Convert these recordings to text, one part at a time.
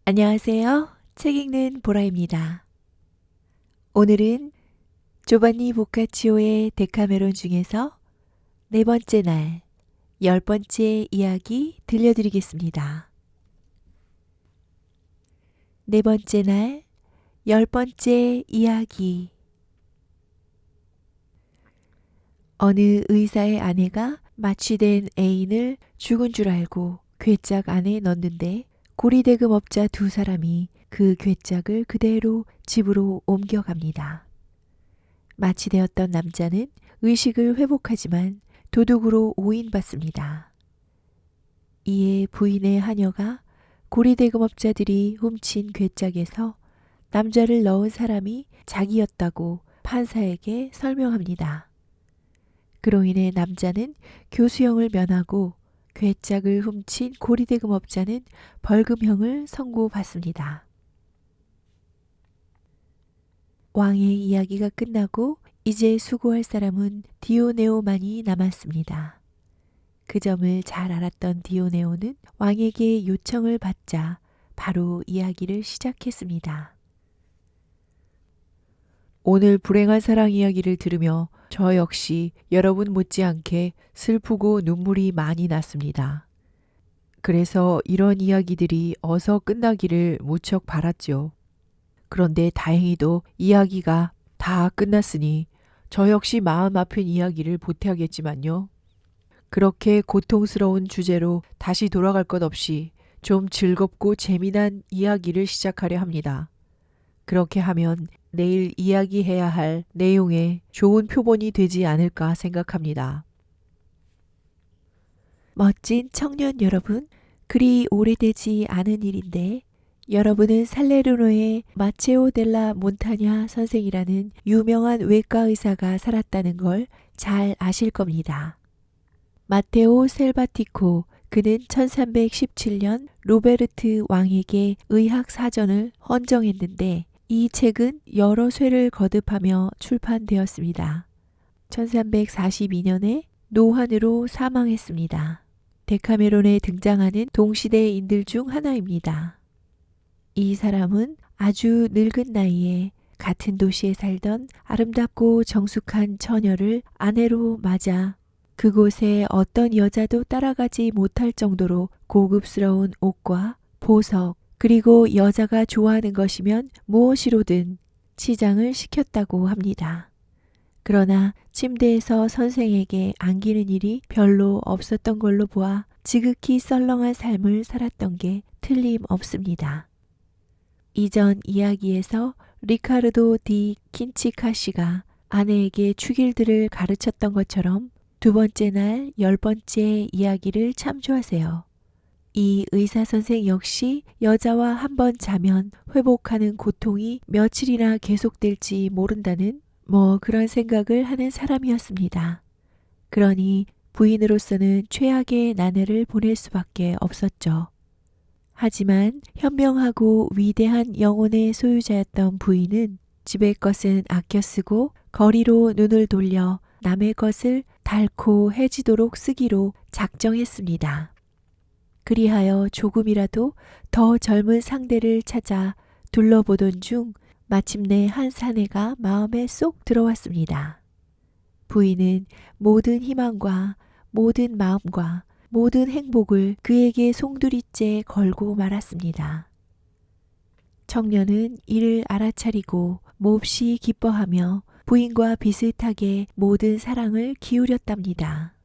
안녕하세요. 책 읽는 보라입니다. 오늘은 조반니 보카치오의 데카메론 중에서 네 번째 날, 열 번째 이야기 들려드리겠습니다. 네 번째 날, 열 번째 이야기. 어느 의사의 아내가 마취된 애인을 죽은 줄 알고 괴짝 안에 넣는데 고리대금업자 두 사람이 그 괴짝을 그대로 집으로 옮겨갑니다. 마취되었던 남자는 의식을 회복하지만 도둑으로 오인받습니다. 이에 부인의 하녀가 고리대금업자들이 훔친 괴짝에서 남자를 넣은 사람이 자기였다고 판사에게 설명합니다. 그로 인해 남자는 교수형을 면하고 괴짝을 훔친 고리대금업자는 벌금형을 선고받습니다. 왕의 이야기가 끝나고 이제 수고할 사람은 디오네오만이 남았습니다. 그 점을 잘 알았던 디오네오는 왕에게 요청을 받자 바로 이야기를 시작했습니다. 오늘 불행한 사랑 이야기를 들으며 저 역시 여러분 못지않게 슬프고 눈물이 많이 났습니다. 그래서 이런 이야기들이 어서 끝나기를 무척 바랐죠. 그런데 다행히도 이야기가 다 끝났으니 저 역시 마음 아픈 이야기를 보태야겠지만요. 그렇게 고통스러운 주제로 다시 돌아갈 것 없이 좀 즐겁고 재미난 이야기를 시작하려 합니다. 그렇게 하면 내일 이야기해야 할 내용에 좋은 표본이 되지 않을까 생각합니다. 멋진 청년 여러분, 그리 오래되지 않은 일인데 여러분은 살레르노의 마체오 델라 몬타냐 선생이라는 유명한 외과 의사가 살았다는 걸 잘 아실 겁니다. 마테오 셀바티코, 그는 1317년 로베르트 왕에게 의학 사전을 헌정했는데 이 책은 여러 쇄를 거듭하며 출판되었습니다. 1342년에 노환으로 사망했습니다. 데카메론에 등장하는 동시대인들 중 하나입니다. 이 사람은 아주 늙은 나이에 같은 도시에 살던 아름답고 정숙한 처녀를 아내로 맞아 그곳에 어떤 여자도 따라가지 못할 정도로 고급스러운 옷과 보석, 그리고 여자가 좋아하는 것이면 무엇이로든 치장을 시켰다고 합니다. 그러나 침대에서 선생에게 안기는 일이 별로 없었던 걸로 보아 지극히 썰렁한 삶을 살았던 게 틀림없습니다. 이전 이야기에서 리카르도 디 킨치카시가 아내에게 축일들을 가르쳤던 것처럼 두 번째 날 열 번째 이야기를 참조하세요. 이 의사 선생 역시 여자와 한번 자면 회복하는 고통이 며칠이나 계속될지 모른다는 그런 생각을 하는 사람이었습니다. 그러니 부인으로서는 최악의 나날을 보낼 수밖에 없었죠. 하지만 현명하고 위대한 영혼의 소유자였던 부인은 집의 것은 아껴 쓰고 거리로 눈을 돌려 남의 것을 닳고 해지도록 쓰기로 작정했습니다. 그리하여 조금이라도 더 젊은 상대를 찾아 둘러보던 중 마침내 한 사내가 마음에 쏙 들어왔습니다. 부인은 모든 희망과 모든 마음과 모든 행복을 그에게 송두리째 걸고 말았습니다. 청년은 이를 알아차리고 몹시 기뻐하며 부인과 비슷하게 모든 사랑을 기울였답니다.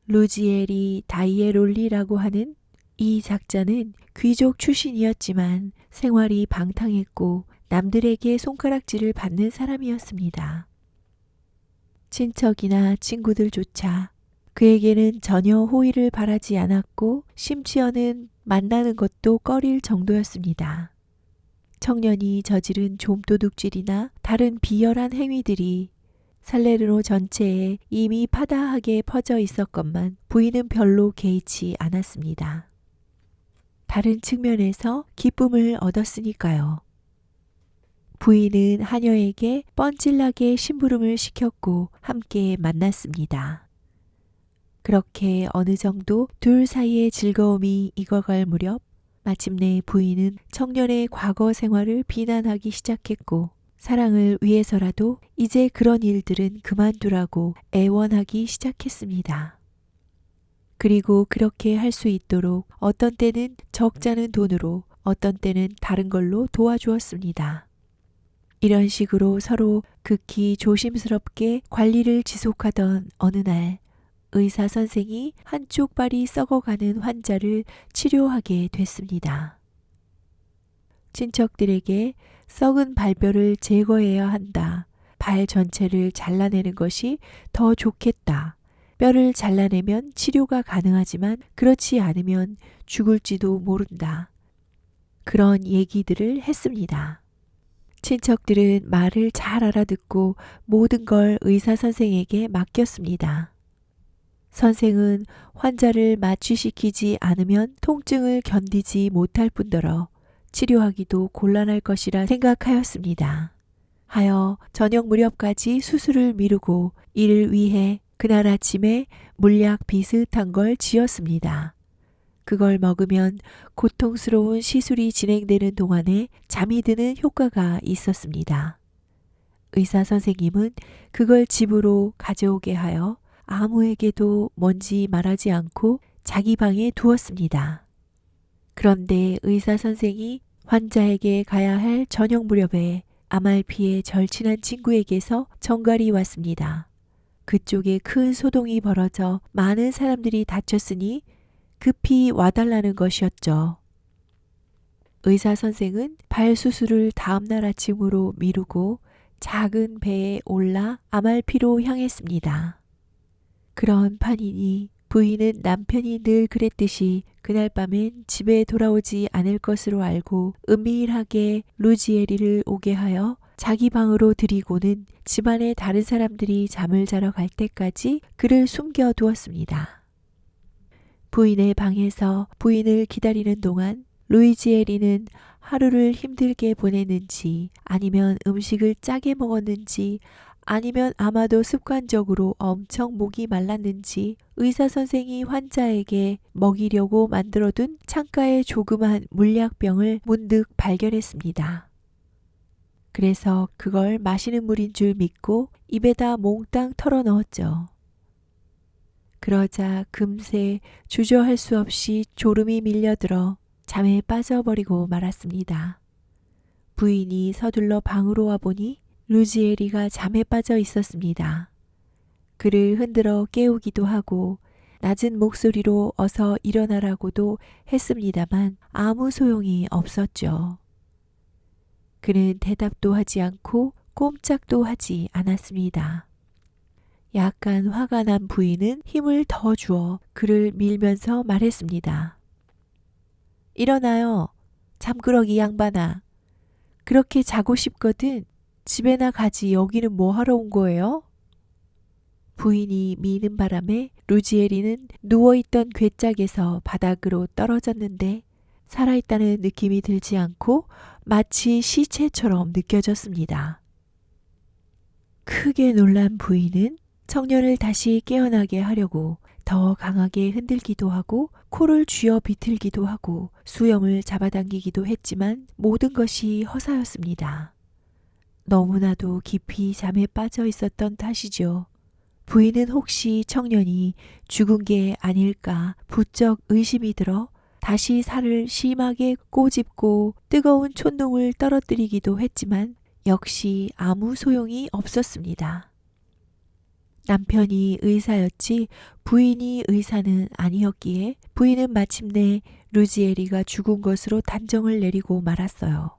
루지에리 다이에롤리라고 하는 이 작자는 귀족 출신이었지만 생활이 방탕했고 남들에게 손가락질을 받는 사람이었습니다. 친척이나 친구들조차 그에게는 전혀 호의를 바라지 않았고 심지어는 만나는 것도 꺼릴 정도였습니다. 청년이 저지른 좀도둑질이나 다른 비열한 행위들이 살레르노 전체에 이미 파다하게 퍼져 있었건만 부인은 별로 개의치 않았습니다. 다른 측면에서 기쁨을 얻었으니까요. 부인은 하녀에게 뻔질나게 심부름을 시켰고 함께 만났습니다. 그렇게 어느 정도 둘 사이의 즐거움이 익어갈 무렵 마침내 부인은 청년의 과거 생활을 비난하기 시작했고 사랑을 위해서라도 이제 그런 일들은 그만두라고 애원하기 시작했습니다. 그리고 그렇게 할 수 있도록 어떤 때는 적잖은 돈으로 어떤 때는 다른 걸로 도와주었습니다. 이런 식으로 서로 극히 조심스럽게 관리를 지속하던 어느 날 의사 선생이 한쪽 발이 썩어가는 환자를 치료하게 됐습니다. 친척들에게 썩은 발뼈를 제거해야 한다. 발 전체를 잘라내는 것이 더 좋겠다. 뼈를 잘라내면 치료가 가능하지만 그렇지 않으면 죽을지도 모른다. 그런 얘기들을 했습니다. 친척들은 말을 잘 알아듣고 모든 걸 의사 선생에게 맡겼습니다. 선생은 환자를 마취시키지 않으면 통증을 견디지 못할 뿐더러 치료하기도 곤란할 것이라 생각하였습니다. 하여 저녁 무렵까지 수술을 미루고 이를 위해 그날 아침에 물약 비슷한 걸 지었습니다. 그걸 먹으면 고통스러운 시술이 진행되는 동안에 잠이 드는 효과가 있었습니다. 의사 선생님은 그걸 집으로 가져오게 하여 아무에게도 뭔지 말하지 않고 자기 방에 두었습니다. 그런데 의사 선생이 환자에게 가야 할 저녁 무렵에 아말피에 절친한 친구에게서 전갈이 왔습니다. 그쪽에 큰 소동이 벌어져 많은 사람들이 다쳤으니 급히 와달라는 것이었죠. 의사 선생은 발 수술을 다음날 아침으로 미루고 작은 배에 올라 아말피로 향했습니다. 그런 판이니 부인은 남편이 늘 그랬듯이 그날 밤엔 집에 돌아오지 않을 것으로 알고 은밀하게 루지에리를 오게 하여 자기 방으로 들이고는 집안의 다른 사람들이 잠을 자러 갈 때까지 그를 숨겨두었습니다. 부인의 방에서 부인을 기다리는 동안 루이지에리는 하루를 힘들게 보냈는지 아니면 음식을 짜게 먹었는지 아니면 아마도 습관적으로 엄청 목이 말랐는지 의사 선생이 환자에게 먹이려고 만들어둔 창가의 조그만 물약병을 문득 발견했습니다. 그래서 그걸 마시는 물인 줄 믿고 입에다 몽땅 털어 넣었죠. 그러자 금세 주저할 수 없이 졸음이 밀려들어 잠에 빠져버리고 말았습니다. 부인이 서둘러 방으로 와보니 루지에리가 잠에 빠져 있었습니다. 그를 흔들어 깨우기도 하고 낮은 목소리로 어서 일어나라고도 했습니다만 아무 소용이 없었죠. 그는 대답도 하지 않고 꼼짝도 하지 않았습니다. 약간 화가 난 부인은 힘을 더 주어 그를 밀면서 말했습니다. 일어나요. 잠꾸러기 양반아. 그렇게 자고 싶거든. 집에나 가지 여기는 뭐 하러 온 거예요? 부인이 미는 바람에 루지에리는 누워있던 괴짝에서 바닥으로 떨어졌는데 살아있다는 느낌이 들지 않고 마치 시체처럼 느껴졌습니다. 크게 놀란 부인은 청년을 다시 깨어나게 하려고 더 강하게 흔들기도 하고 코를 쥐어 비틀기도 하고 수염을 잡아당기기도 했지만 모든 것이 허사였습니다. 너무나도 깊이 잠에 빠져 있었던 탓이죠. 부인은 혹시 청년이 죽은 게 아닐까 부쩍 의심이 들어 다시 살을 심하게 꼬집고 뜨거운 촛농을 떨어뜨리기도 했지만 역시 아무 소용이 없었습니다. 남편이 의사였지 부인이 의사는 아니었기에 부인은 마침내 루지에리가 죽은 것으로 단정을 내리고 말았어요.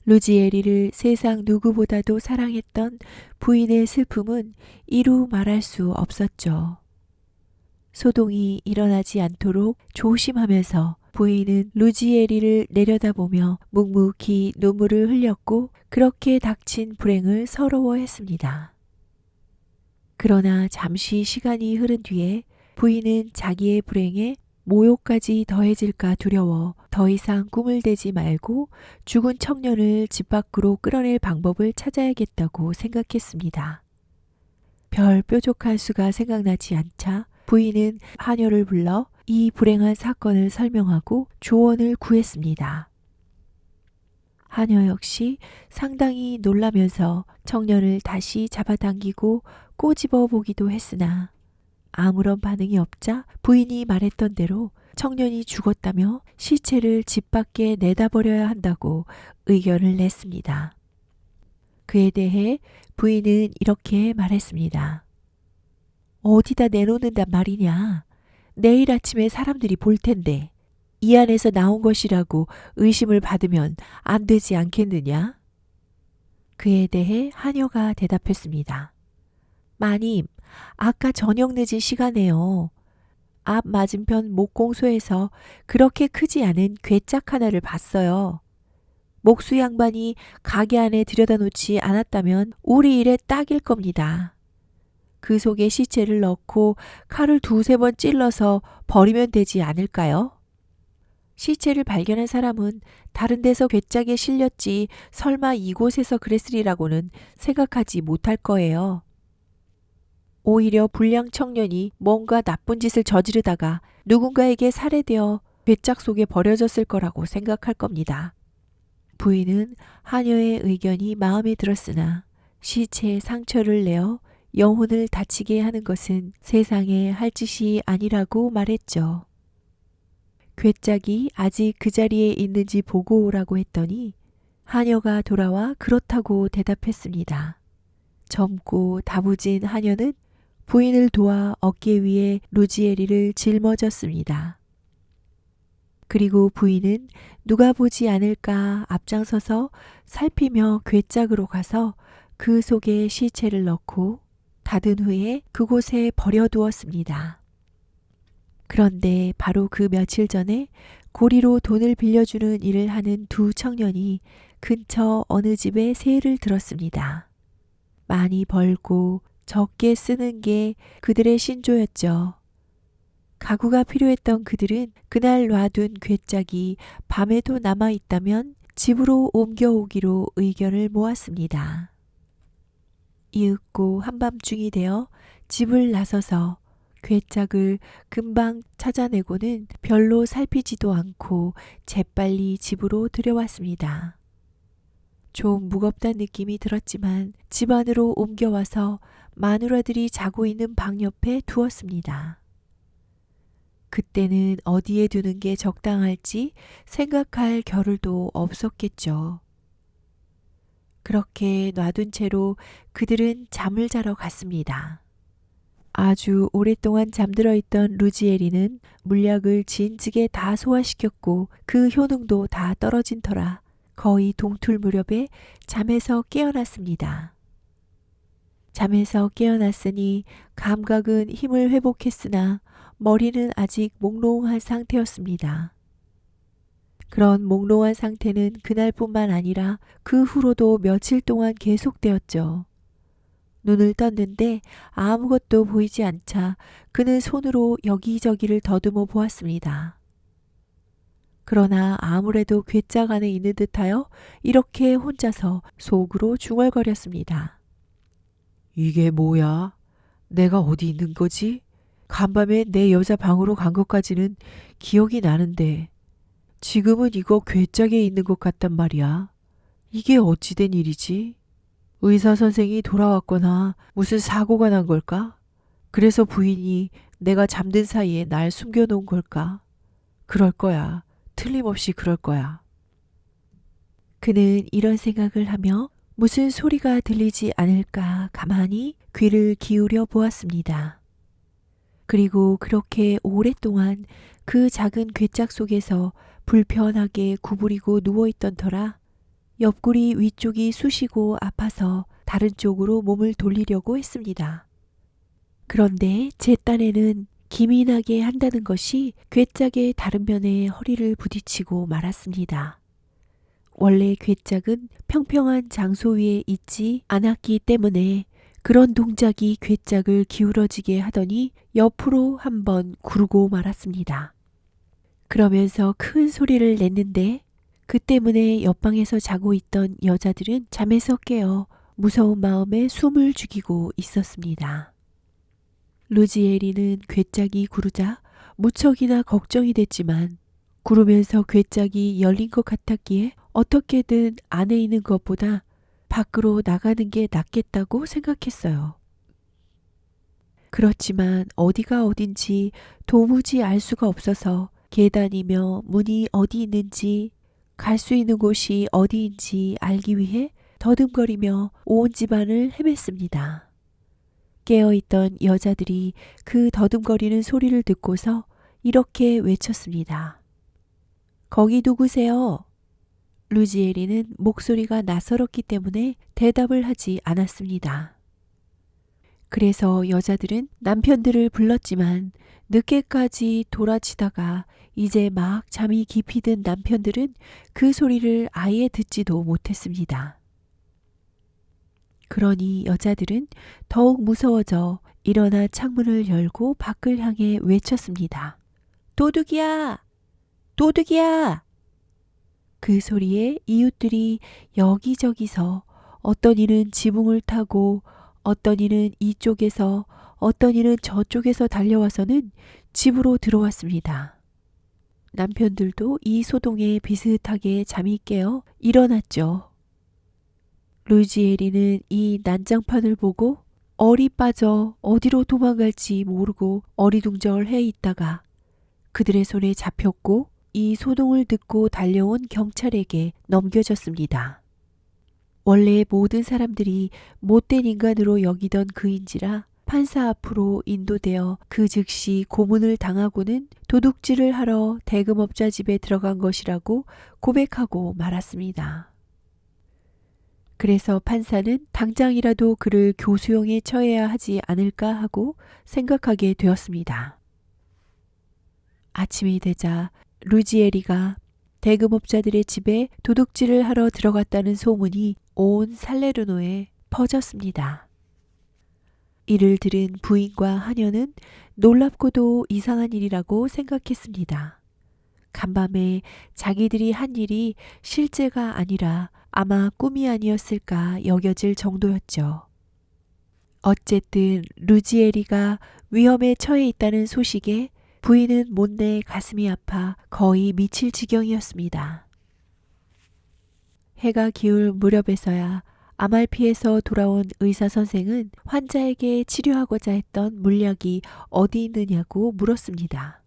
루지에리를 세상 누구보다도 사랑했던 부인의 슬픔은 이루 말할 수 없었죠. 소동이 일어나지 않도록 조심하면서 부인은 루지에리를 내려다보며 묵묵히 눈물을 흘렸고 그렇게 닥친 불행을 서러워했습니다. 그러나 잠시 시간이 흐른 뒤에 부인은 자기의 불행에 모욕까지 더해질까 두려워 더 이상 꿈을 대지 말고 죽은 청년을 집 밖으로 끌어낼 방법을 찾아야겠다고 생각했습니다. 별 뾰족한 수가 생각나지 않자 부인은 하녀를 불러 이 불행한 사건을 설명하고 조언을 구했습니다. 하녀 역시 상당히 놀라면서 청년을 다시 잡아당기고 꼬집어 보기도 했으나 아무런 반응이 없자 부인이 말했던 대로 청년이 죽었다며 시체를 집 밖에 내다버려야 한다고 의견을 냈습니다. 그에 대해 부인은 이렇게 말했습니다. 어디다 내놓는단 말이냐. 내일 아침에 사람들이 볼 텐데 이 안에서 나온 것이라고 의심을 받으면 안 되지 않겠느냐? 그에 대해 하녀가 대답했습니다. 마님, 아까 저녁 늦은 시간에요. 앞 맞은편 목공소에서 그렇게 크지 않은 괴짝 하나를 봤어요. 목수 양반이 가게 안에 들여다 놓지 않았다면 우리 일에 딱일 겁니다. 그 속에 시체를 넣고 칼을 2-3번 찔러서 버리면 되지 않을까요? 시체를 발견한 사람은 다른 데서 괴짝에 실렸지 설마 이곳에서 그랬으리라고는 생각하지 못할 거예요. 오히려 불량 청년이 뭔가 나쁜 짓을 저지르다가 누군가에게 살해되어 괴짝 속에 버려졌을 거라고 생각할 겁니다. 부인은 하녀의 의견이 마음에 들었으나 시체에 상처를 내어 영혼을 다치게 하는 것은 세상에 할 짓이 아니라고 말했죠. 괴짝이 아직 그 자리에 있는지 보고 오라고 했더니 하녀가 돌아와 그렇다고 대답했습니다. 젊고 다부진 하녀는 부인을 도와 어깨 위에 루지에리를 짊어졌습니다. 그리고 부인은 누가 보지 않을까 앞장서서 살피며 괴짝으로 가서 그 속에 시체를 넣고 닫은 후에 그곳에 버려두었습니다. 그런데 바로 그 며칠 전에 고리로 돈을 빌려주는 일을 하는 2 청년이 근처 어느 집에 세를 들었습니다. 많이 벌고 적게 쓰는 게 그들의 신조였죠. 가구가 필요했던 그들은 그날 놔둔 괴짝이 밤에도 남아있다면 집으로 옮겨오기로 의견을 모았습니다. 이윽고 한밤중이 되어 집을 나서서 괴짝을 금방 찾아내고는 별로 살피지도 않고 재빨리 집으로 들여왔습니다. 좀 무겁다는 느낌이 들었지만 집 안으로 옮겨와서 마누라들이 자고 있는 방 옆에 두었습니다. 그때는 어디에 두는 게 적당할지 생각할 겨를도 없었겠죠. 그렇게 놔둔 채로 그들은 잠을 자러 갔습니다. 아주 오랫동안 잠들어 있던 루지에리는 물약을 진즉에 다 소화시켰고 그 효능도 다 떨어진 터라 거의 동툴 무렵에 잠에서 깨어났습니다. 잠에서 깨어났으니 감각은 힘을 회복했으나 머리는 아직 몽롱한 상태였습니다. 그런 몽롱한 상태는 그날뿐만 아니라 그 후로도 며칠 동안 계속되었죠. 눈을 떴는데 아무것도 보이지 않자 그는 손으로 여기저기를 더듬어 보았습니다. 그러나 아무래도 괴짝 안에 있는 듯하여 이렇게 혼자서 속으로 중얼거렸습니다. 이게 뭐야? 내가 어디 있는 거지? 간밤에 내 여자 방으로 간 것까지는 기억이 나는데 지금은 이거 괴짝에 있는 것 같단 말이야. 이게 어찌 된 일이지? 의사 선생이 돌아왔거나 무슨 사고가 난 걸까? 그래서 부인이 내가 잠든 사이에 날 숨겨놓은 걸까? 그럴 거야. 틀림없이 그럴 거야. 그는 이런 생각을 하며 무슨 소리가 들리지 않을까 가만히 귀를 기울여 보았습니다. 그리고 그렇게 오랫동안 그 작은 괴짝 속에서 불편하게 구부리고 누워있던 터라 옆구리 위쪽이 쑤시고 아파서 다른 쪽으로 몸을 돌리려고 했습니다. 그런데 제 딴에는 기민하게 한다는 것이 괴짝의 다른 면에 허리를 부딪히고 말았습니다. 원래 괴짝은 평평한 장소 위에 있지 않았기 때문에 그런 동작이 괴짝을 기울어지게 하더니 옆으로 한번 구르고 말았습니다. 그러면서 큰 소리를 냈는데 그 때문에 옆방에서 자고 있던 여자들은 잠에서 깨어 무서운 마음에 숨을 죽이고 있었습니다. 루지에리는 괴짝이 구르자 무척이나 걱정이 됐지만 구르면서 괴짝이 열린 것 같았기에 어떻게든 안에 있는 것보다 밖으로 나가는 게 낫겠다고 생각했어요. 그렇지만 어디가 어딘지 도무지 알 수가 없어서 계단이며 문이 어디 있는지 갈 수 있는 곳이 어디인지 알기 위해 더듬거리며 온 집안을 헤맸습니다. 깨어있던 여자들이 그 더듬거리는 소리를 듣고서 이렇게 외쳤습니다. 거기 누구세요? 루지에리는 목소리가 낯설었기 때문에 대답을 하지 않았습니다. 그래서 여자들은 남편들을 불렀지만 늦게까지 돌아치다가 이제 막 잠이 깊이 든 남편들은 그 소리를 아예 듣지도 못했습니다. 그러니 여자들은 더욱 무서워져 일어나 창문을 열고 밖을 향해 외쳤습니다. 도둑이야! 도둑이야! 그 소리에 이웃들이 여기저기서 어떤 이는 지붕을 타고 어떤 이는 이쪽에서 어떤 이는 저쪽에서 달려와서는 집으로 들어왔습니다. 남편들도 이 소동에 비슷하게 잠이 깨어 일어났죠. 루지에리는 이 난장판을 보고 얼이 빠져 어디로 도망갈지 모르고 어리둥절해 있다가 그들의 손에 잡혔고 이 소동을 듣고 달려온 경찰에게 넘겨졌습니다. 원래 모든 사람들이 못된 인간으로 여기던 그인지라 판사 앞으로 인도되어 그 즉시 고문을 당하고는 도둑질을 하러 대금업자 집에 들어간 것이라고 고백하고 말았습니다. 그래서 판사는 당장이라도 그를 교수형에 처해야 하지 않을까 하고 생각하게 되었습니다. 아침이 되자 루지에리가 대금업자들의 집에 도둑질을 하러 들어갔다는 소문이 온 살레르노에 퍼졌습니다. 이를 들은 부인과 하녀는 놀랍고도 이상한 일이라고 생각했습니다. 간밤에 자기들이 한 일이 실제가 아니라 아마 꿈이 아니었을까 여겨질 정도였죠. 어쨌든 루지에리가 위험에 처해 있다는 소식에 부인은 못내 가슴이 아파 거의 미칠 지경이었습니다. 해가 기울 무렵에서야 아말피에서 돌아온 의사 선생은 환자에게 치료하고자 했던 물약이 어디 있느냐고 물었습니다.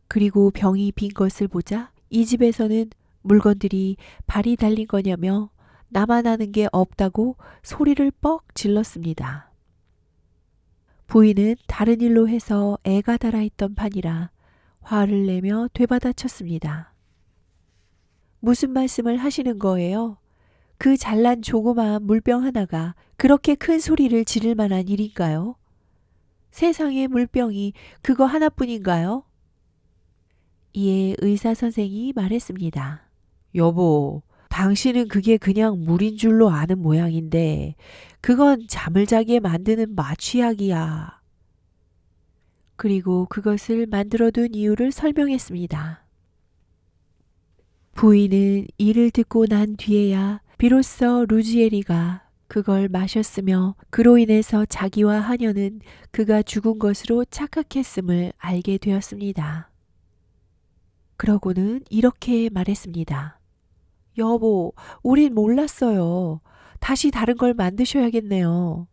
그리고 병이 빈 것을 보자 이 집에서는 물건들이 발이 달린 거냐며 나만 아는 게 없다고 소리를 뻑 질렀습니다. 부인은 다른 일로 해서 애가 달아있던 판이라 화를 내며 되받아쳤습니다. 무슨 말씀을 하시는 거예요? 그 잘난 조그마한 물병 하나가 그렇게 큰 소리를 지를 만한 일인가요? 세상에 물병이 그거 하나뿐인가요? 이에 의사 선생이 말했습니다. 여보, 당신은 그게 그냥 물인 줄로 아는 모양인데 그건 잠을 자게 만드는 마취약이야. 그리고 그것을 만들어둔 이유를 설명했습니다. 부인은 이를 듣고 난 뒤에야 비로소 루지에리가 그걸 마셨으며 그로 인해서 자기와 하녀는 그가 죽은 것으로 착각했음을 알게 되었습니다. 그러고는 이렇게 말했습니다. 여보, 우린 몰랐어요. 다시 다른 걸 만드셔야겠네요.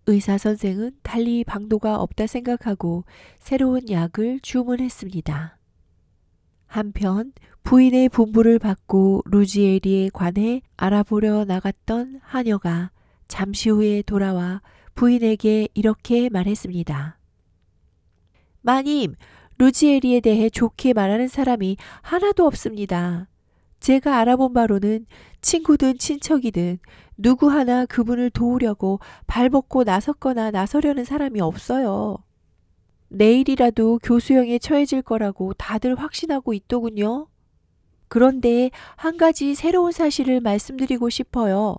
의사 선생은 달리 방도가 없다 생각하고 새로운 약을 주문했습니다. 한편 부인의 분부를 받고 루지에리에 관해 알아보려 나갔던 하녀가 잠시 후에 돌아와 부인에게 이렇게 말했습니다. 마님, 루지에리에 대해 좋게 말하는 사람이 하나도 없습니다. 제가 알아본 바로는 친구든 친척이든 누구 하나 그분을 도우려고 발벗고 나섰거나 나서려는 사람이 없어요. 내일이라도 교수형에 처해질 거라고 다들 확신하고 있더군요. 그런데 한 가지 새로운 사실을 말씀드리고 싶어요.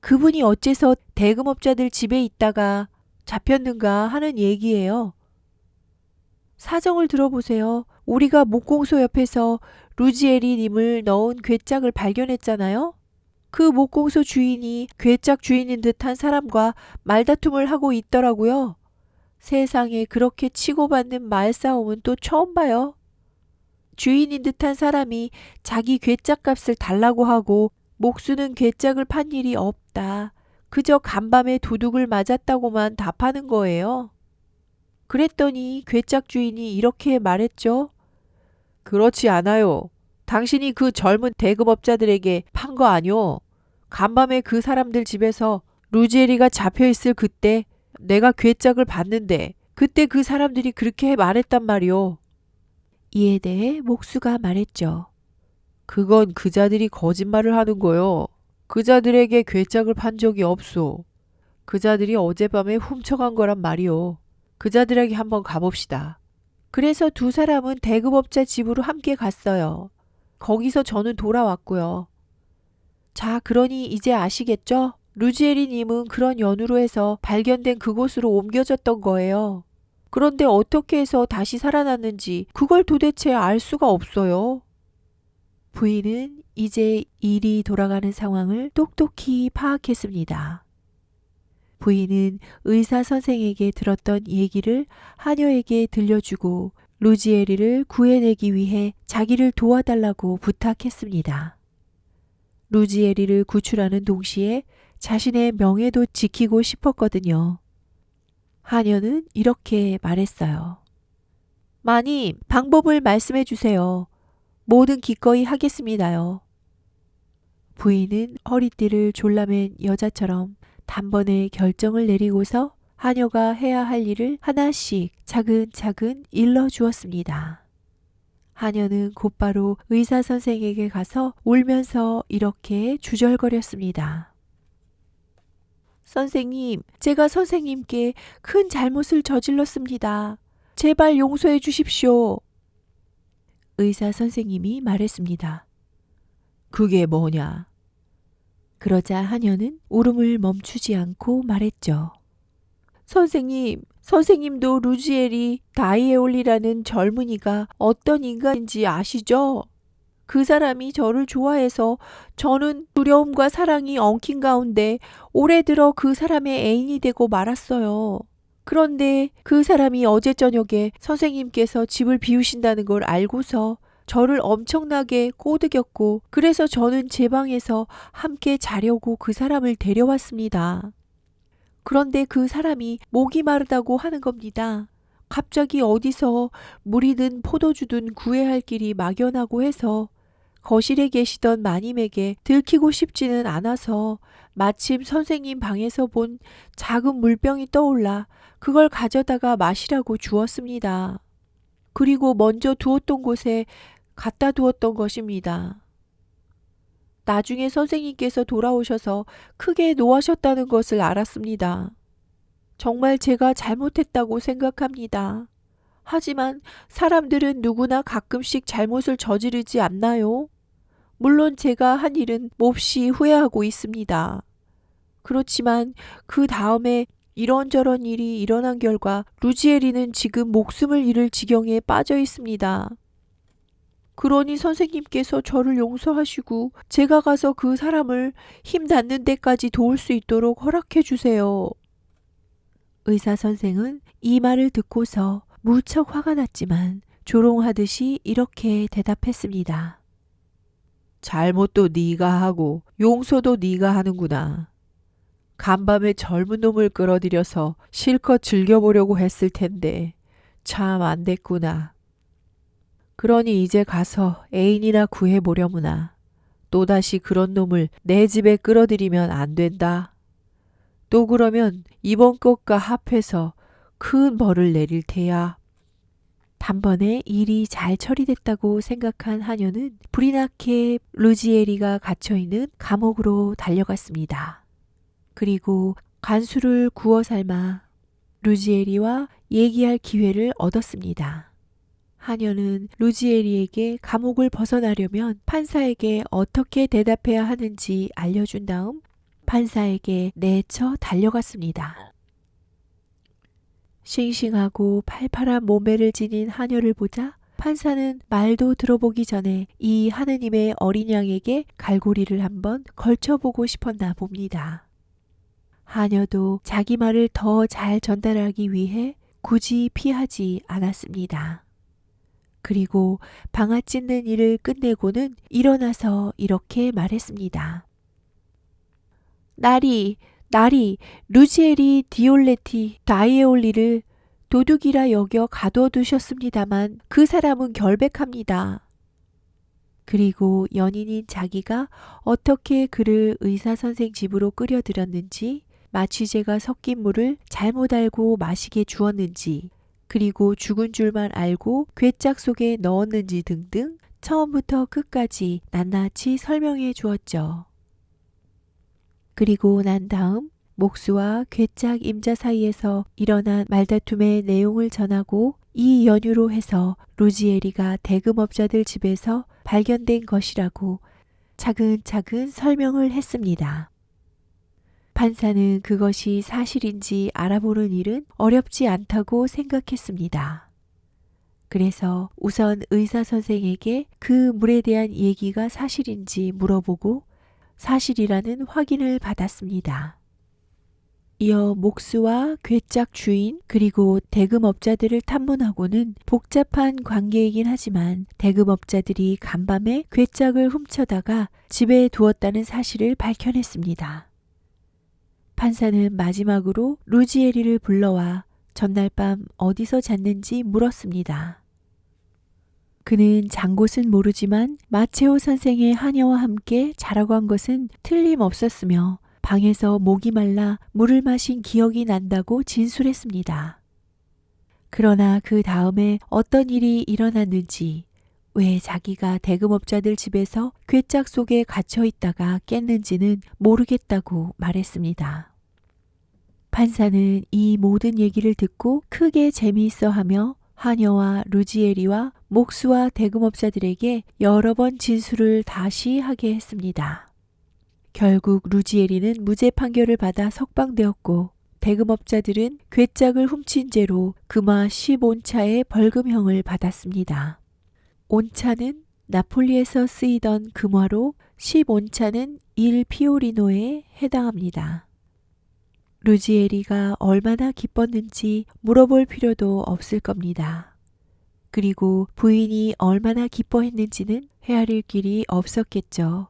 그분이 어째서 대금업자들 집에 있다가 잡혔는가 하는 얘기예요. 사정을 들어보세요. 우리가 목공소 옆에서 루지에리 님을 넣은 괴짝을 발견했잖아요. 그 목공소 주인이 괴짝 주인인 듯한 사람과 말다툼을 하고 있더라고요. 세상에 그렇게 치고받는 말싸움은 또 처음 봐요. 주인인 듯한 사람이 자기 괴짝값을 달라고 하고 목수는 괴짝을 판 일이 없다. 그저 간밤에 도둑을 맞았다고만 답하는 거예요. 그랬더니 괴짝 주인이 이렇게 말했죠. 그렇지 않아요. 당신이 그 젊은 대급업자들에게 판 거 아니오. 간밤에 그 사람들 집에서 루지에리가 잡혀있을 그때 내가 괴짝을 봤는데 그때 그 사람들이 그렇게 말했단 말이오. 이에 대해 목수가 말했죠. 그건 그자들이 거짓말을 하는 거요. 그자들에게 괴짝을 판 적이 없소. 그자들이 어젯밤에 훔쳐간 거란 말이오. 그자들에게 한번 가봅시다. 그래서 두 사람은 대급업자 집으로 함께 갔어요. 거기서 저는 돌아왔고요. 자, 그러니 이제 아시겠죠? 루지에리님은 그런 연유로 해서 발견된 그곳으로 옮겨졌던 거예요. 그런데 어떻게 해서 다시 살아났는지 그걸 도대체 알 수가 없어요. 부인은 이제 일이 돌아가는 상황을 똑똑히 파악했습니다. 부인은 의사 선생에게 들었던 얘기를 하녀에게 들려주고 루지에리를 구해내기 위해 자기를 도와달라고 부탁했습니다. 루지에리를 구출하는 동시에 자신의 명예도 지키고 싶었거든요. 하녀는 이렇게 말했어요. 마님, 방법을 말씀해 주세요. 뭐든 기꺼이 하겠습니다요. 부인은 허리띠를 졸라맨 여자처럼 단번에 결정을 내리고서 하녀가 해야 할 일을 하나씩 차근차근 일러주었습니다. 하녀는 곧바로 의사 선생에게 가서 울면서 이렇게 주절거렸습니다. 선생님, 제가 선생님께 큰 잘못을 저질렀습니다. 제발 용서해 주십시오. 의사 선생님이 말했습니다. 그게 뭐냐? 그러자 하녀는 울음을 멈추지 않고 말했죠. 선생님, 선생님도 루지엘이 다이에올리라는 젊은이가 어떤 인간인지 아시죠? 그 사람이 저를 좋아해서 저는 두려움과 사랑이 엉킨 가운데 오래 들어 그 사람의 애인이 되고 말았어요. 그런데 그 사람이 어제 저녁에 선생님께서 집을 비우신다는 걸 알고서 저를 엄청나게 꼬드겼고 그래서 저는 제 방에서 함께 자려고 그 사람을 데려왔습니다. 그런데 그 사람이 목이 마르다고 하는 겁니다. 갑자기 어디서 물이든 포도주든 구해야 할 길이 막연하고 해서 거실에 계시던 마님에게 들키고 싶지는 않아서 마침 선생님 방에서 본 작은 물병이 떠올라 그걸 가져다가 마시라고 주었습니다. 그리고 먼저 두었던 곳에 갖다 두었던 것입니다. 나중에 선생님께서 돌아오셔서 크게 노하셨다는 것을 알았습니다. 정말 제가 잘못했다고 생각합니다. 하지만 사람들은 누구나 가끔씩 잘못을 저지르지 않나요? 물론 제가 한 일은 몹시 후회하고 있습니다. 그렇지만 그 다음에 이런저런 일이 일어난 결과 루지에리는 지금 목숨을 잃을 지경에 빠져 있습니다. 그러니 선생님께서 저를 용서하시고 제가 가서 그 사람을 힘 닿는 데까지 도울 수 있도록 허락해 주세요. 의사 선생은 이 말을 듣고서 무척 화가 났지만 조롱하듯이 이렇게 대답했습니다. 잘못도 네가 하고 용서도 네가 하는구나. 간밤에 젊은 놈을 끌어들여서 실컷 즐겨보려고 했을 텐데 참 안 됐구나. 그러니 이제 가서 애인이나 구해보려무나. 또다시 그런 놈을 내 집에 끌어들이면 안 된다. 또 그러면 이번 것과 합해서 큰 벌을 내릴 테야. 단번에 일이 잘 처리됐다고 생각한 하녀는 불이 나게 루지에리가 갇혀있는 감옥으로 달려갔습니다. 그리고 간수를 구워 삶아 루지에리와 얘기할 기회를 얻었습니다. 하녀는 루지에리에게 감옥을 벗어나려면 판사에게 어떻게 대답해야 하는지 알려준 다음 판사에게 내쳐 달려갔습니다. 싱싱하고 팔팔한 몸매를 지닌 하녀를 보자 판사는 말도 들어보기 전에 이 하느님의 어린 양에게 갈고리를 한번 걸쳐보고 싶었나 봅니다. 하녀도 자기 말을 더 잘 전달하기 위해 굳이 피하지 않았습니다. 그리고 방아 찢는 일을 끝내고는 일어나서 이렇게 말했습니다. 나리, 루지엘이 디올레티 다이에올리를 도둑이라 여겨 가둬두셨습니다만 그 사람은 결백합니다. 그리고 연인인 자기가 어떻게 그를 의사선생 집으로 끌여들였는지, 마취제가 섞인 물을 잘못 알고 마시게 주었는지, 그리고 죽은 줄만 알고 괴짝 속에 넣었는지 등등 처음부터 끝까지 낱낱이 설명해 주었죠. 그리고 난 다음 목수와 괴짝 임자 사이에서 일어난 말다툼의 내용을 전하고 이 연유로 해서 루지에리가 대금업자들 집에서 발견된 것이라고 차근차근 설명을 했습니다. 판사는 그것이 사실인지 알아보는 일은 어렵지 않다고 생각했습니다. 그래서 우선 의사 선생에게 그 물에 대한 얘기가 사실인지 물어보고 사실이라는 확인을 받았습니다. 이어 목수와 괴짝 주인 그리고 대금업자들을 탐문하고는 복잡한 관계이긴 하지만 대금업자들이 간밤에 괴짝을 훔쳐다가 집에 두었다는 사실을 밝혀냈습니다. 판사는 마지막으로 루지에리를 불러와 전날 밤 어디서 잤는지 물었습니다. 그는 잔 곳은 모르지만 마체오 선생의 하녀와 함께 자라고 한 것은 틀림없었으며 방에서 목이 말라 물을 마신 기억이 난다고 진술했습니다. 그러나 그 다음에 어떤 일이 일어났는지, 왜 자기가 대금업자들 집에서 괴짝 속에 갇혀 있다가 깼는지는 모르겠다고 말했습니다. 판사는 이 모든 얘기를 듣고 크게 재미있어하며 하녀와 루지에리와 목수와 대금업자들에게 여러 번 진술을 다시 하게 했습니다. 결국 루지에리는 무죄 판결을 받아 석방되었고 대금업자들은 괴짝을 훔친 죄로 금화 10온차의 벌금형을 받았습니다. 온차는 나폴리에서 쓰이던 금화로 10온차는 1피오리노에 해당합니다. 루지에리가 얼마나 기뻤는지 물어볼 필요도 없을 겁니다. 그리고 부인이 얼마나 기뻐했는지는 헤아릴 길이 없었겠죠.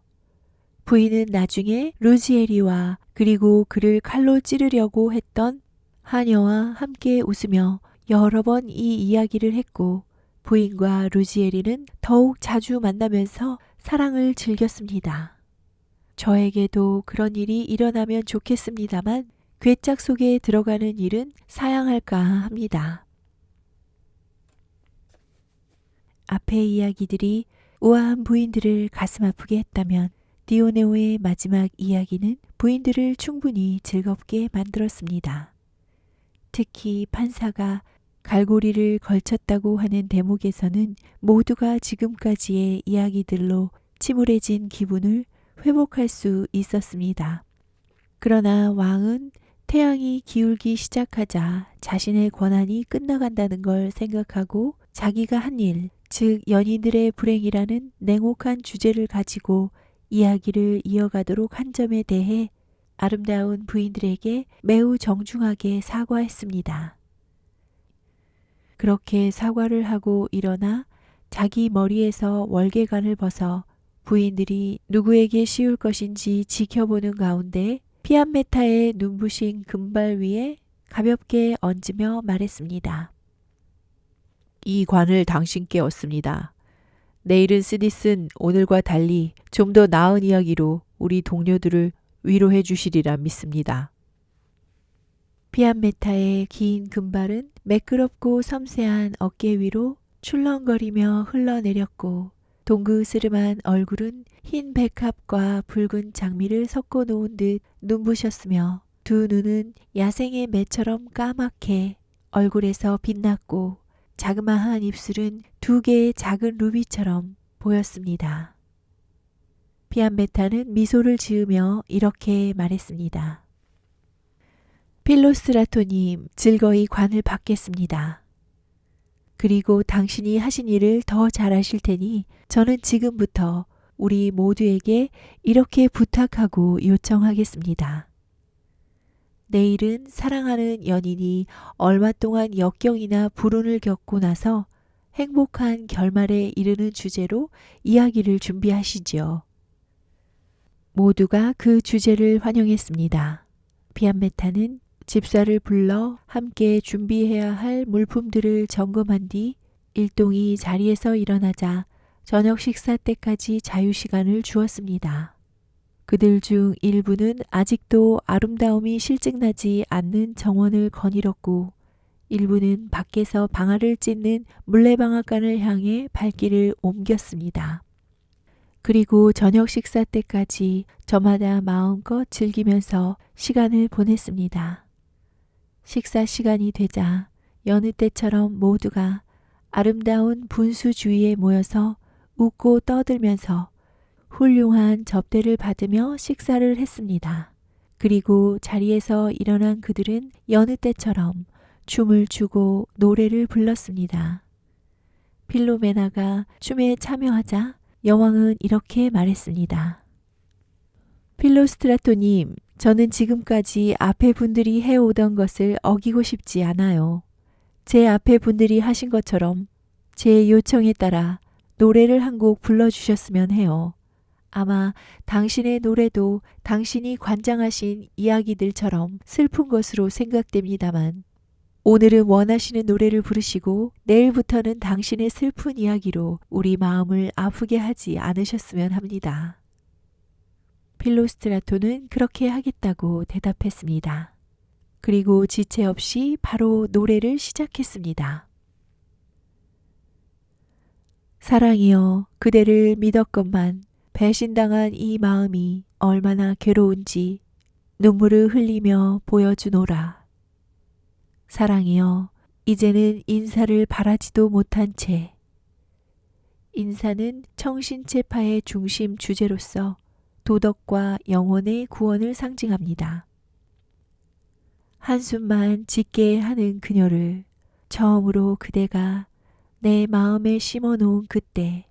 부인은 나중에 루지에리와 그리고 그를 칼로 찌르려고 했던 하녀와 함께 웃으며 여러 번 이 이야기를 했고 부인과 루지에리는 더욱 자주 만나면서 사랑을 즐겼습니다. 저에게도 그런 일이 일어나면 좋겠습니다만 괴짝 속에 들어가는 일은 사양할까 합니다. 앞의 이야기들이 우아한 부인들을 가슴 아프게 했다면 디오네오의 마지막 이야기는 부인들을 충분히 즐겁게 만들었습니다. 특히 판사가 갈고리를 걸쳤다고 하는 대목에서는 모두가 지금까지의 이야기들로 침울해진 기분을 회복할 수 있었습니다. 그러나 왕은 태양이 기울기 시작하자 자신의 권한이 끝나간다는 걸 생각하고 자기가 한 일, 즉 연인들의 불행이라는 냉혹한 주제를 가지고 이야기를 이어가도록 한 점에 대해 아름다운 부인들에게 매우 정중하게 사과했습니다. 그렇게 사과를 하고 일어나 자기 머리에서 월계관을 벗어 부인들이 누구에게 씌울 것인지 지켜보는 가운데 피암메타의 눈부신 금발 위에 가볍게 얹으며 말했습니다. 이 관을 당신께 얻습니다. 내일은 스디슨 오늘과 달리 좀 더 나은 이야기로 우리 동료들을 위로해 주시리라 믿습니다. 피암메타의 긴 금발은 매끄럽고 섬세한 어깨 위로 출렁거리며 흘러내렸고 동그스름한 얼굴은 흰 백합과 붉은 장미를 섞어 놓은 듯 눈부셨으며 두 눈은 야생의 매처럼 까맣게 얼굴에서 빛났고 자그마한 입술은 두 개의 작은 루비처럼 보였습니다. 피암메타는 미소를 지으며 이렇게 말했습니다. 필로스라토님, 즐거이 관을 받겠습니다. 그리고 당신이 하신 일을 더 잘하실 테니 저는 지금부터 우리 모두에게 이렇게 부탁하고 요청하겠습니다. 내일은 사랑하는 연인이 얼마 동안 역경이나 불운을 겪고 나서 행복한 결말에 이르는 주제로 이야기를 준비하시지요. 모두가 그 주제를 환영했습니다. 비안메타는 집사를 불러 함께 준비해야 할 물품들을 점검한 뒤 일동이 자리에서 일어나자 저녁 식사 때까지 자유시간을 주었습니다. 그들 중 일부는 아직도 아름다움이 실증나지 않는 정원을 거닐었고 일부는 밖에서 방아를 찢는 물레방앗간을 향해 발길을 옮겼습니다. 그리고 저녁 식사 때까지 저마다 마음껏 즐기면서 시간을 보냈습니다. 식사 시간이 되자 여느 때처럼 모두가 아름다운 분수 주위에 모여서 웃고 떠들면서 훌륭한 접대를 받으며 식사를 했습니다. 그리고 자리에서 일어난 그들은 여느 때처럼 춤을 추고 노래를 불렀습니다. 필로메나가 춤에 참여하자 여왕은 이렇게 말했습니다. 필로스트라토님, 저는 지금까지 앞에 분들이 해오던 것을 어기고 싶지 않아요. 제 앞에 분들이 하신 것처럼 제 요청에 따라 노래를 한 곡 불러주셨으면 해요. 아마 당신의 노래도 당신이 관장하신 이야기들처럼 슬픈 것으로 생각됩니다만 오늘은 원하시는 노래를 부르시고 내일부터는 당신의 슬픈 이야기로 우리 마음을 아프게 하지 않으셨으면 합니다. 필로스트라토는 그렇게 하겠다고 대답했습니다. 그리고 지체 없이 바로 노래를 시작했습니다. 사랑이여, 그대를 믿었건만 배신당한 이 마음이 얼마나 괴로운지 눈물을 흘리며 보여주노라. 사랑이여, 이제는 인사를 바라지도 못한 채 인사는 청신체파의 중심 주제로서 도덕과 영혼의 구원을 상징합니다. 한숨만 짓게 하는 그녀를 처음으로 그대가 내 마음에 심어놓은 그때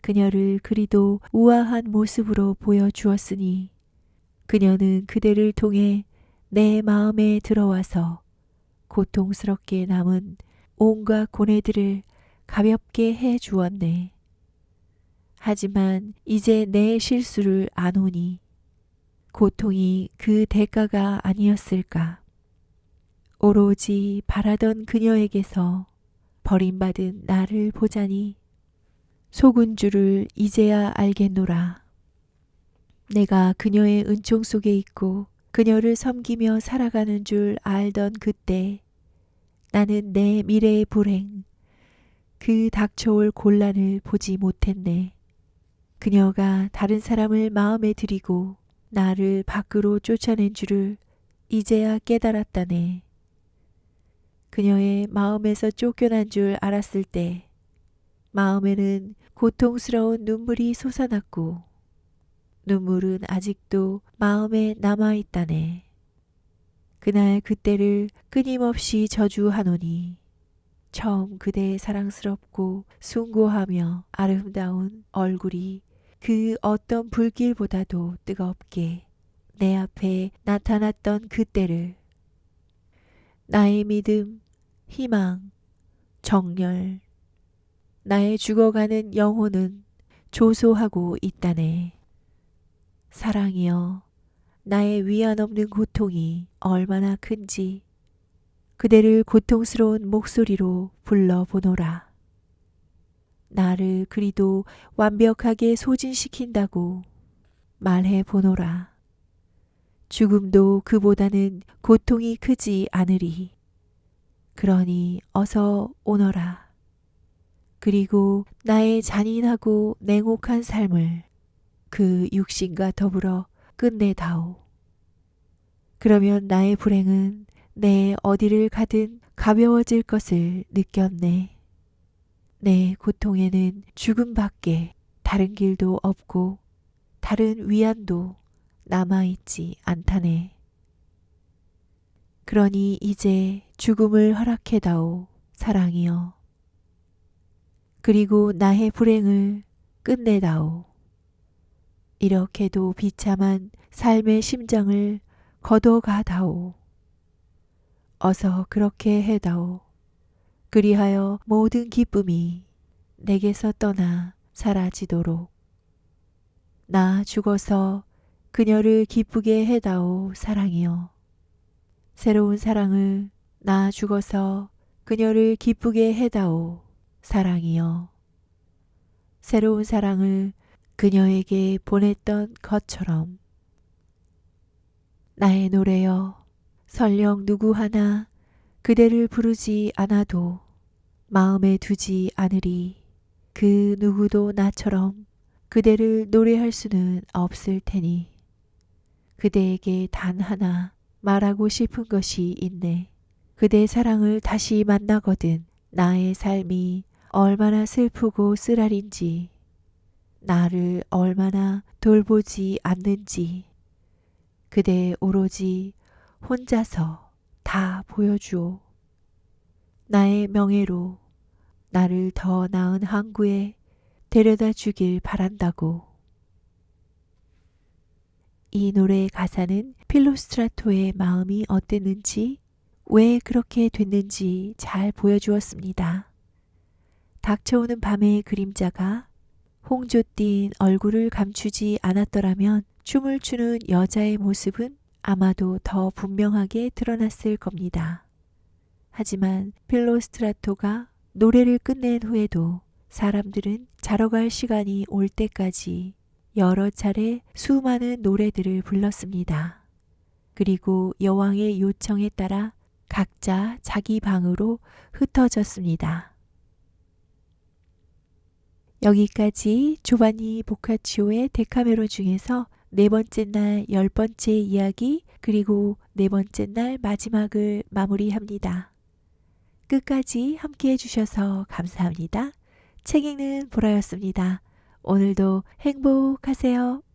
그녀를 그리도 우아한 모습으로 보여주었으니 그녀는 그대를 통해 내 마음에 들어와서 고통스럽게 남은 온갖 고뇌들을 가볍게 해 주었네. 하지만 이제 내 실수를 아노니 고통이 그 대가가 아니었을까. 오로지 바라던 그녀에게서 버림받은 나를 보자니 속은 줄을 이제야 알겠노라. 내가 그녀의 은총 속에 있고 그녀를 섬기며 살아가는 줄 알던 그때 나는 내 미래의 불행, 그 닥쳐올 곤란을 보지 못했네. 그녀가 다른 사람을 마음에 들이고 나를 밖으로 쫓아낸 줄을 이제야 깨달았다네. 그녀의 마음에서 쫓겨난 줄 알았을 때 마음에는 고통스러운 눈물이 솟아났고 눈물은 아직도 마음에 남아있다네. 그날 그때를 끊임없이 저주하노니 처음 그대의 사랑스럽고 숭고하며 아름다운 얼굴이 그 어떤 불길보다도 뜨겁게 내 앞에 나타났던 그때를 나의 믿음, 희망, 정열, 나의 죽어가는 영혼은 조소하고 있다네. 사랑이여, 나의 위안 없는 고통이 얼마나 큰지 그대를 고통스러운 목소리로 불러보노라. 나를 그리도 완벽하게 소진시킨다고 말해보노라. 죽음도 그보다는 고통이 크지 않으리. 그러니 어서 오너라. 그리고 나의 잔인하고 냉혹한 삶을 그 육신과 더불어 끝내다오. 그러면 나의 불행은 내 어디를 가든 가벼워질 것을 느꼈네. 내 고통에는 죽음밖에 다른 길도 없고 다른 위안도 남아있지 않다네. 그러니 이제 죽음을 허락해다오, 사랑이여. 그리고 나의 불행을 끝내다오. 이렇게도 비참한 삶의 심정을 걷어가다오. 어서 그렇게 해다오. 그리하여 모든 기쁨이 내게서 떠나 사라지도록. 나 죽어서 그녀를 기쁘게 해다오 사랑이여. 새로운 사랑을 나 죽어서 그녀를 기쁘게 해다오 사랑이여. 새로운 사랑을 그녀에게 보냈던 것처럼. 나의 노래여, 설령 누구 하나 그대를 부르지 않아도 마음에 두지 않으리. 그 누구도 나처럼 그대를 노래할 수는 없을 테니. 그대에게 단 하나 말하고 싶은 것이 있네. 그대 사랑을 다시 만나거든 나의 삶이 얼마나 슬프고 쓰라린지, 나를 얼마나 돌보지 않는지 그대 오로지 혼자서 다 보여주오. 나의 명예로 나를 더 나은 항구에 데려다 주길 바란다고. 이 노래의 가사는 필로스트라토의 마음이 어땠는지, 왜 그렇게 됐는지 잘 보여주었습니다. 닥쳐오는 밤의 그림자가 홍조 띈 얼굴을 감추지 않았더라면 춤을 추는 여자의 모습은 아마도 더 분명하게 드러났을 겁니다. 하지만 필로스트라토가 노래를 끝낸 후에도 사람들은 자러 갈 시간이 올 때까지 여러 차례 수많은 노래들을 불렀습니다. 그리고 여왕의 요청에 따라 각자 자기 방으로 흩어졌습니다. 여기까지 조바니 보카치오의 데카메론 중에서 네 번째 날, 10번째 이야기, 그리고 네 번째 날 마지막을 마무리합니다. 끝까지 함께 해주셔서 감사합니다. 책 읽는 보라였습니다. 오늘도 행복하세요.